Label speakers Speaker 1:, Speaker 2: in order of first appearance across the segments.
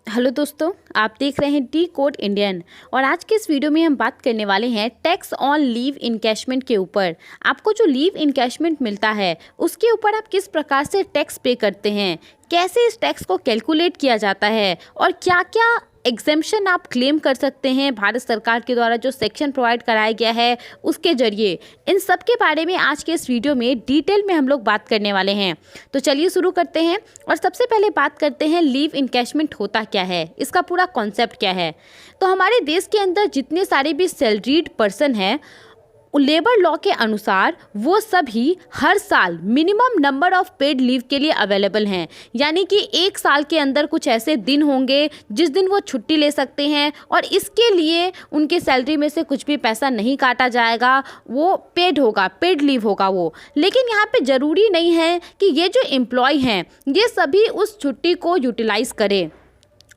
Speaker 1: Hello दोस्तों, आप देख रहे हैं डी कोड इंडियन। और आज के इस वीडियो में हम बात करने वाले हैं टैक्स ऑन लीव इनकैशमेंट के ऊपर। आपको जो लीव इनकैशमेंट मिलता है उसके ऊपर आप किस प्रकार से टैक्स पे करते हैं, कैसे इस टैक्स को कैलकुलेट किया जाता है और क्या क्या एग्जेम्पशन आप क्लेम कर सकते हैं भारत सरकार के द्वारा जो सेक्शन प्रोवाइड कराया गया है उसके जरिए। इन सब के बारे में आज के इस वीडियो में डिटेल में हम लोग बात करने वाले हैं। तो चलिए शुरू करते हैं और सबसे पहले बात करते हैं लीव इनकैशमेंट होता क्या है, इसका पूरा कॉन्सेप्ट क्या है। तो हमारे देश के अंदर जितने सारे भी सैलरीड पर्सन हैं, लेबर लॉ के अनुसार वो सभी हर साल minimum number of paid leave के लिए अवेलेबल हैं। यानी कि एक साल के अंदर कुछ ऐसे दिन होंगे जिस दिन वो छुट्टी ले सकते हैं और इसके लिए उनके सैलरी में से कुछ भी पैसा नहीं काटा जाएगा, वो पेड होगा, पेड लीव होगा वो। लेकिन यहाँ पे ज़रूरी नहीं है कि ये जो एम्प्लॉय हैं ये सभी उस छुट्टी को यूटिलाइज़ करें।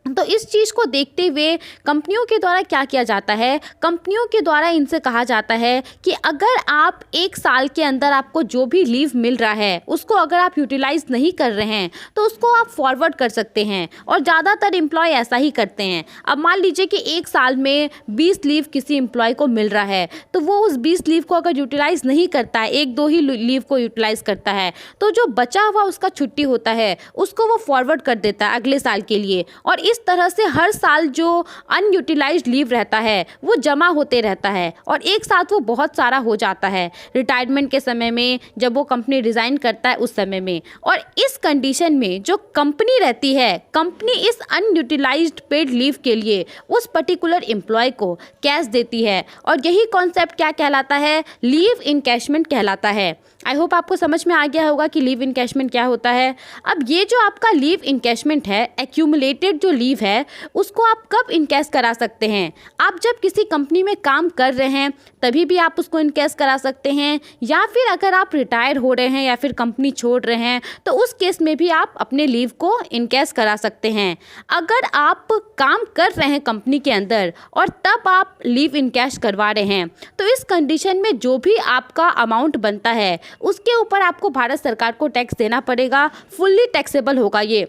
Speaker 1: तो इस चीज़ को देखते हुए कंपनियों के द्वारा क्या किया जाता है, कंपनियों के द्वारा इनसे कहा जाता है कि अगर आप एक साल के अंदर आपको जो भी लीव मिल रहा है उसको अगर आप यूटिलाइज़ नहीं कर रहे हैं तो उसको आप फॉरवर्ड कर सकते हैं। और ज़्यादातर एम्प्लॉय ऐसा ही करते हैं। अब मान लीजिए कि एक साल में 20 लीव किसी एम्प्लॉय को मिल रहा है, तो वो उस 20 लीव को अगर यूटिलाइज़ नहीं करता है, एक दो ही लीव को यूटिलाइज़ करता है, तो जो बचा हुआ उसका छुट्टी होता है उसको वो फॉरवर्ड कर देता है अगले साल के लिए। और इस तरह से हर साल जो अनयूटिलाइज्ड लीव रहता है वो जमा होते रहता है और एक साथ वो बहुत सारा हो जाता है रिटायरमेंट के समय में, जब वो कंपनी रिजाइन करता है उस समय में। और इस कंडीशन में जो कंपनी रहती है, कंपनी इस अनयूटिलाइज्ड पेड लीव के लिए उस पर्टिकुलर एम्प्लॉय को कैश देती है। और यही कॉन्सेप्ट क्या कहलाता है, लीव इनकैशमेंट कहलाता है। आई होप आपको समझ में आ गया होगा कि लीव इनकैशमेंट क्या होता है। अब ये जो आपका लीव इनकैशमेंट है, एक्यूमुलेटेड जो लीव है, उसको आप कब इनकैश करा सकते हैं? आप जब किसी कंपनी में काम कर रहे हैं तभी भी आप उसको इनकैश करा सकते हैं, या फिर अगर आप रिटायर हो रहे हैं या फिर कंपनी छोड़ रहे हैं तो उस केस में भी आप अपने लीव को इनकैश करा सकते हैं। अगर आप काम कर रहे हैं कंपनी के अंदर और तब आप लीव इनकैश करवा रहे हैं तो इस कंडीशन में जो भी आपका अमाउंट बनता है उसके ऊपर आपको भारत सरकार को टैक्स देना पड़ेगा। फुल्ली टैक्सेबल होगा ये,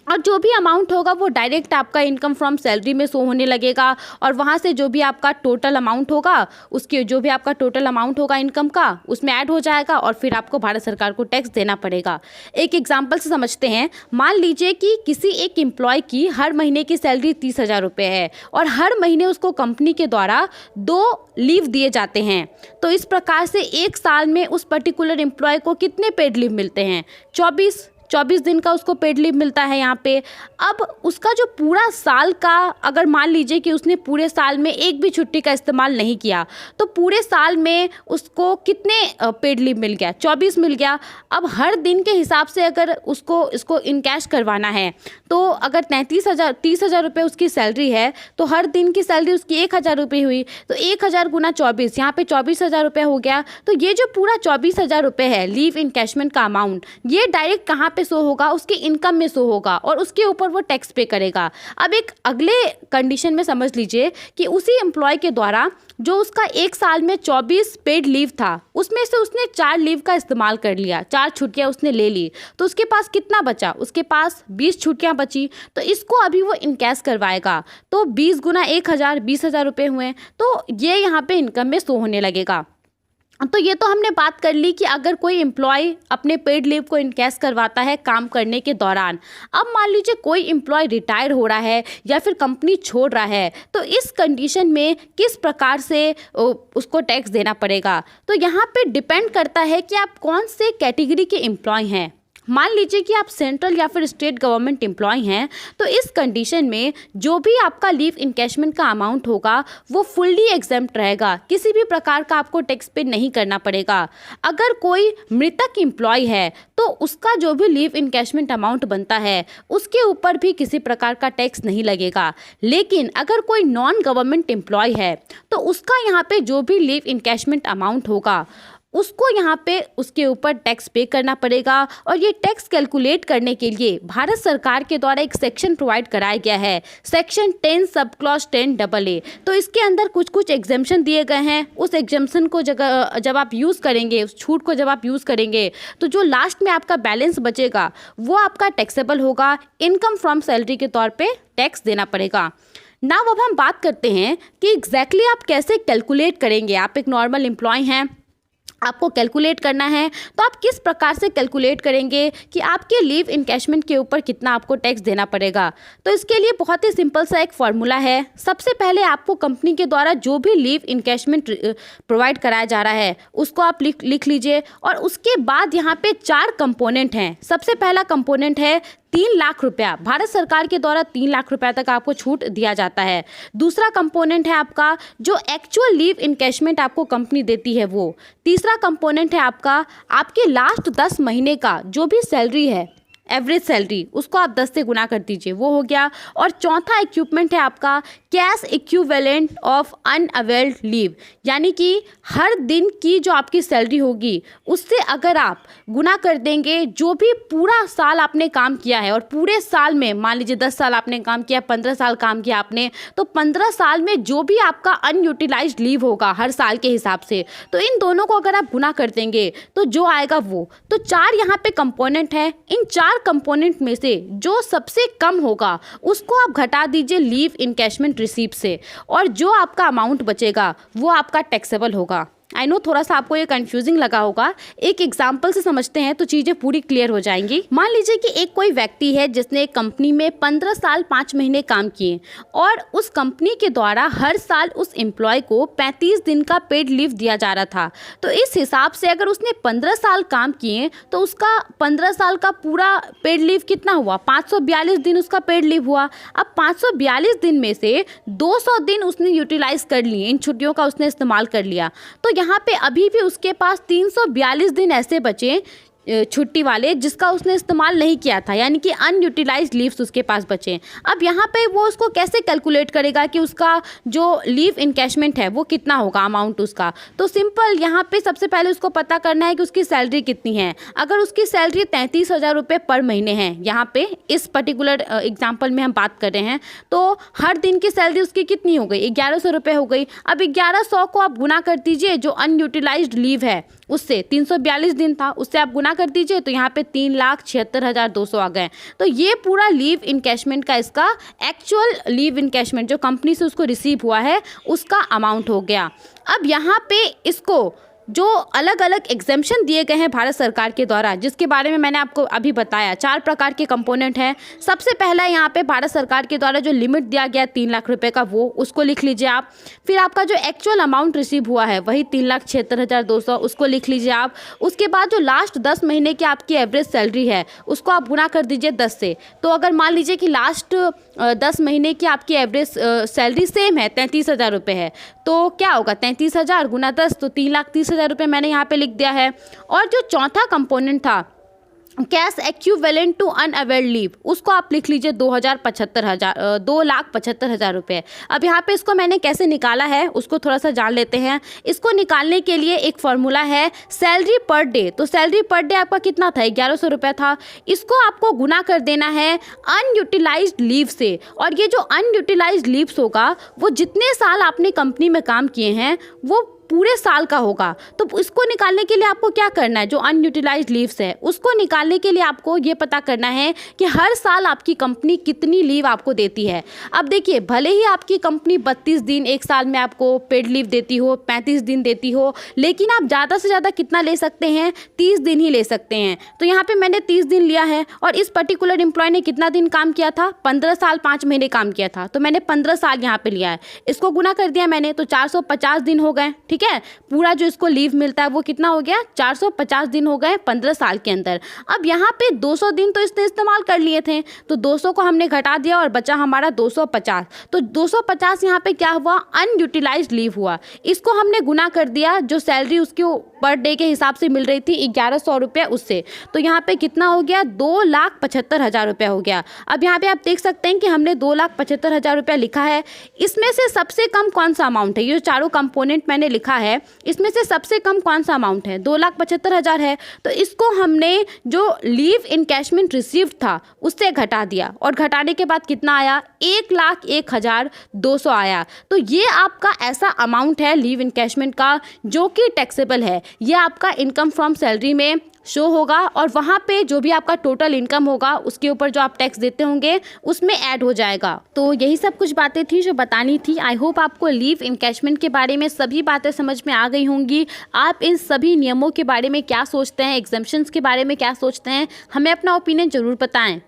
Speaker 1: और जो भी अमाउंट होगा वो डायरेक्ट आपका इनकम फ्रॉम सैलरी में शो होने लगेगा। और वहाँ से जो भी आपका टोटल अमाउंट होगा, उसके जो भी आपका टोटल अमाउंट होगा इनकम का, उसमें ऐड हो जाएगा और फिर आपको भारत सरकार को टैक्स देना पड़ेगा। एक एग्जांपल से समझते हैं। मान लीजिए कि किसी एक एम्प्लॉय की हर महीने की सैलरी 30,000 रुपये है और हर महीने उसको कंपनी के द्वारा 2 लीव दिए जाते हैं। तो इस प्रकार से एक साल में उस पर्टिकुलर एम्प्लॉय को कितने पेड लीव मिलते हैं? 24 दिन का उसको पेड लीव मिलता है यहाँ पे। अब उसका जो पूरा साल का, अगर मान लीजिए कि उसने पूरे साल में एक भी छुट्टी का इस्तेमाल नहीं किया तो पूरे साल में उसको कितने पेड लीव मिल गया? 24 मिल गया। अब हर दिन के हिसाब से अगर इसको इनकैश करवाना है तो अगर 30,000 रुपये उसकी सैलरी है तो हर दिन की सैलरी उसकी 1,000 रुपये हुई, तो 1,000 गुना 24, यहाँ पे 24,000 रुपये हो गया। तो ये जो पूरा 24,000 रुपये है लीव इनकैशमेंट का अमाउंट, ये डायरेक्ट कहाँ पे शो होगा? उसके इनकम में शो होगा और उसके ऊपर वो टैक्स पे करेगा। अब एक अगले कंडीशन में समझ लीजिए कि उसी एम्प्लॉय के द्वारा जो उसका एक साल में 24 पेड लीव था उसमें से उसने 4 लीव का इस्तेमाल कर लिया, 4 छुट्टियां उसने ले ली, तो उसके पास कितना बचा? उसके पास 20 छुट्टियां बची। तो इसको अभी वो इनकैश करवाएगा तो 20 गुना 1,000 20,000 रुपये हुए, तो ये यहाँ पे इनकम में शो होने लगेगा। तो ये तो हमने बात कर ली कि अगर कोई एम्प्लॉय अपने पेड लीव को इनकैश करवाता है काम करने के दौरान। अब मान लीजिए कोई एम्प्लॉय रिटायर हो रहा है या फिर कंपनी छोड़ रहा है, तो इस कंडीशन में किस प्रकार से उसको टैक्स देना पड़ेगा? तो यहाँ पे डिपेंड करता है कि आप कौन से कैटेगरी के एम्प्लॉय हैं। मान लीजिए कि आप सेंट्रल या फिर स्टेट गवर्नमेंट एम्प्लॉय हैं, तो इस कंडीशन में जो भी आपका लीव इनकैशमेंट का अमाउंट होगा वो फुल्ली एग्जेम्प्ट रहेगा, किसी भी प्रकार का आपको टैक्स पे नहीं करना पड़ेगा। अगर कोई मृतक एम्प्लॉय है तो उसका जो भी लीव इनकैशमेंट अमाउंट बनता है उसके ऊपर भी किसी प्रकार का टैक्स नहीं लगेगा। लेकिन अगर कोई नॉन गवर्नमेंट एम्प्लॉय है तो उसका यहाँ पे जो भी लीव इनकैशमेंट अमाउंट होगा उसको यहाँ पे उसके ऊपर टैक्स पे करना पड़ेगा। और ये टैक्स कैलकुलेट करने के लिए भारत सरकार के द्वारा एक सेक्शन प्रोवाइड कराया गया है, सेक्शन 10 सब क्लॉज 10AA। तो इसके अंदर कुछ कुछ एग्जेम्पशन दिए गए हैं। उस एग्जेम्पशन को जब आप यूज़ करेंगे, उस छूट को जब आप यूज़ करेंगे, तो जो लास्ट में आपका बैलेंस बचेगा वो आपका टैक्सेबल होगा। इनकम फ्रॉम सैलरी के तौर पे टैक्स देना पड़ेगा। नाउ अब हम बात करते हैं कि एग्जैक्टली आप कैसे कैलकुलेट करेंगे। आप एक नॉर्मल एम्प्लॉय हैं, आपको कैलकुलेट करना है, तो आप किस प्रकार से कैलकुलेट करेंगे कि आपके लीव इनकैशमेंट के ऊपर कितना आपको टैक्स देना पड़ेगा। तो इसके लिए बहुत ही सिंपल सा एक फॉर्मूला है। सबसे पहले आपको कंपनी के द्वारा जो भी लीव इनकैशमेंट प्रोवाइड कराया जा रहा है उसको आप लिख लीजिए। और उसके बाद यहाँ पे 4 कंपोनेंट हैं। सबसे पहला कंपोनेंट है 3 लाख रुपया। भारत सरकार के द्वारा 3 लाख रुपया तक आपको छूट दिया जाता है। दूसरा कंपोनेंट है आपका जो एक्चुअल लीव इनकैशमेंट आपको कंपनी देती है वो। तीसरा कंपोनेंट है आपका आपके लास्ट 10 महीने का जो भी सैलरी है, एवरेज सैलरी, उसको आप 10 से गुना कर दीजिए, वो हो गया। और चौथा इक्विपमेंट है आपका cash equivalent of unavailed leave, यानी कि हर दिन की जो आपकी सैलरी होगी उससे अगर आप गुना कर देंगे जो भी पूरा साल आपने काम किया है। और पूरे साल में मान लीजिए 10 साल आपने काम किया, 15 साल काम किया आपने, तो 15 साल में जो भी आपका अनयूटिलाइज्ड लीव होगा हर साल के हिसाब से, तो इन दोनों को अगर आप गुना कर देंगे तो जो आएगा वो। तो 4 यहाँ पे कंपोनेंट है। इन 4 कंपोनेंट में से जो सबसे कम होगा उसको आप घटा दीजिए लीव इनकैशमेंट रिसीप्ट से, और जो आपका अमाउंट बचेगा वो आपका टैक्सेबल होगा। आई नो थोड़ा सा आपको ये कंफ्यूजिंग लगा होगा, एक एग्जाम्पल से समझते हैं तो चीज़ें पूरी क्लियर हो जाएंगी। मान लीजिए कि एक कोई व्यक्ति है जिसने एक कंपनी में 15 साल 5 महीने काम किए और उस कंपनी के द्वारा हर साल उस एम्प्लॉय को 35 दिन का पेड लीव दिया जा रहा था। तो इस हिसाब से अगर उसने 15 साल काम किए तो उसका 15 साल का पूरा पेड लीव कितना हुआ, 542 दिन उसका पेड लीव हुआ। अब 542 दिन में से 200 दिन उसने यूटिलाइज कर लिए, इन छुट्टियों का उसने इस्तेमाल कर लिया। तो यहाँ पे अभी भी उसके पास 342 दिन ऐसे बचे छुट्टी वाले जिसका उसने इस्तेमाल नहीं किया था, यानी कि अनयूटिलाइज्ड लीव्स उसके पास बचे। अब यहाँ पे वो उसको कैसे कैलकुलेट करेगा कि उसका जो लीव इनकैशमेंट है वो कितना होगा, अमाउंट उसका। तो सिंपल, यहाँ पे सबसे पहले उसको पता करना है कि उसकी सैलरी कितनी है। अगर उसकी सैलरी 33,000 रुपये पर महीने है, यहाँ पे इस पर्टिकुलर एग्जाम्पल में हम बात कर रहे हैं, तो हर दिन की सैलरी उसकी कितनी हो गई, 1100 रुपये हो गई। अब 1100 को आप गुना कर दीजिए जो अनयूटिलाइज्ड लीव है उससे, 342 दिन था उससे आप गुना कर दीजिए, तो यहाँ पे 3,76,200 आ गए। तो ये पूरा लीव इनकैशमेंट का इसका एक्चुअल लीव इनकैशमेंट जो कंपनी से उसको रिसीव हुआ है उसका अमाउंट हो गया। अब यहाँ पे इसको जो अलग अलग एग्जेम्पशन दिए गए हैं भारत सरकार के द्वारा, जिसके बारे में मैंने आपको अभी बताया, 4 प्रकार के कंपोनेंट हैं। सबसे पहला यहाँ पे भारत सरकार के द्वारा जो लिमिट दिया गया 3 लाख रुपए का, वो उसको लिख लीजिए आप। फिर आपका जो एक्चुअल अमाउंट रिसीव हुआ है वही 3,76,200, उसको लिख लीजिए आप। उसके बाद जो लास्ट 10 महीने की आपकी एवरेज सैलरी है उसको आप गुना कर दीजिए 10 से। तो अगर मान लीजिए कि लास्ट 10 महीने की आपकी एवरेज सैलरी सेम है, 33,000 रुपये है, तो क्या होगा 33,000 गुना 10, तो 3,30,000 रुपये मैंने यहाँ पे लिख दिया है। और जो चौथा कंपोनेंट था cash equivalent to unavailed leave, उसको आप लिख लीजिए 2,75,000 रुपये। अब यहाँ पे इसको मैंने कैसे निकाला है उसको थोड़ा सा जान लेते हैं। इसको निकालने के लिए एक फॉर्मूला है सैलरी पर डे। तो सैलरी पर डे आपका कितना था, 1100 रुपये था। इसको आपको गुना कर देना है अनयूटिलाइज्ड लीव से, और ये जो अनयूटिलाइज्ड लीव्स होगा वो जितने साल आपने कंपनी में काम किए हैं वो पूरे साल का होगा। तो इसको निकालने के लिए आपको क्या करना है, जो अनयूटिलाइज्ड लीव्स है उसको निकालने के लिए आपको ये पता करना है कि हर साल आपकी कंपनी कितनी लीव आपको देती है। अब देखिए, भले ही आपकी कंपनी 32 दिन एक साल में आपको पेड लीव देती हो, 35 दिन देती हो, लेकिन आप ज़्यादा से ज़्यादा कितना ले सकते हैं, 30 दिन ही ले सकते हैं। तो यहाँ पर मैंने 30 दिन लिया है, और इस पर्टिकुलर एम्प्लॉय ने कितना दिन काम किया था, 15 साल 5 महीने काम किया था, तो मैंने 15 साल यहाँ पर लिया है। इसको गुना कर दिया मैंने, तो 450 दिन हो गए। ठीक है, पूरा जो इसको लीव मिलता है वो कितना हो गया, 450 दिन हो गए 15 साल के अंदर। अब यहाँ पे 200 दिन तो इसने इस्तेमाल कर लिए थे, तो 200 को हमने घटा दिया और बचा हमारा 250। तो 250 यहाँ पे क्या हुआ, अनयूटिलाइज्ड लीव हुआ। इसको हमने गुना कर दिया जो सैलरी उसकी पर डे के हिसाब से मिल रही थी 1100 रुपये उससे, तो यहाँ पे कितना हो गया, 2,75,000 रुपये हो गया। अब यहाँ पे आप देख सकते हैं कि हमने 2,75,000 रुपये लिखा है। इसमें से सबसे कम कौन सा अमाउंट है, ये जो चारों कंपोनेंट मैंने लिखा देखा है, इसमें से सबसे कम कौन सा अमाउंट है, 2,75,000 है। तो इसको हमने जो लीव इनकैशमेंट रिसीव्ड था उससे घटा दिया, और घटाने के बाद कितना आया, 1,01,200 आया। तो ये आपका ऐसा अमाउंट है लीव इनकैशमेंट का जो कि टैक्सेबल है। ये आपका इनकम फ्रॉम सैलरी में शो होगा, और वहाँ पे जो भी आपका टोटल इनकम होगा उसके ऊपर जो आप टैक्स देते होंगे उसमें ऐड हो जाएगा। तो यही सब कुछ बातें थी जो बतानी थी। आई होप आपको लीव इनकैशमेंट के बारे में सभी बातें समझ में आ गई होंगी। आप इन सभी नियमों के बारे में क्या सोचते हैं, एग्जम्पशंस के बारे में क्या सोचते हैं, हमें अपना ओपिनियन ज़रूर बताएं।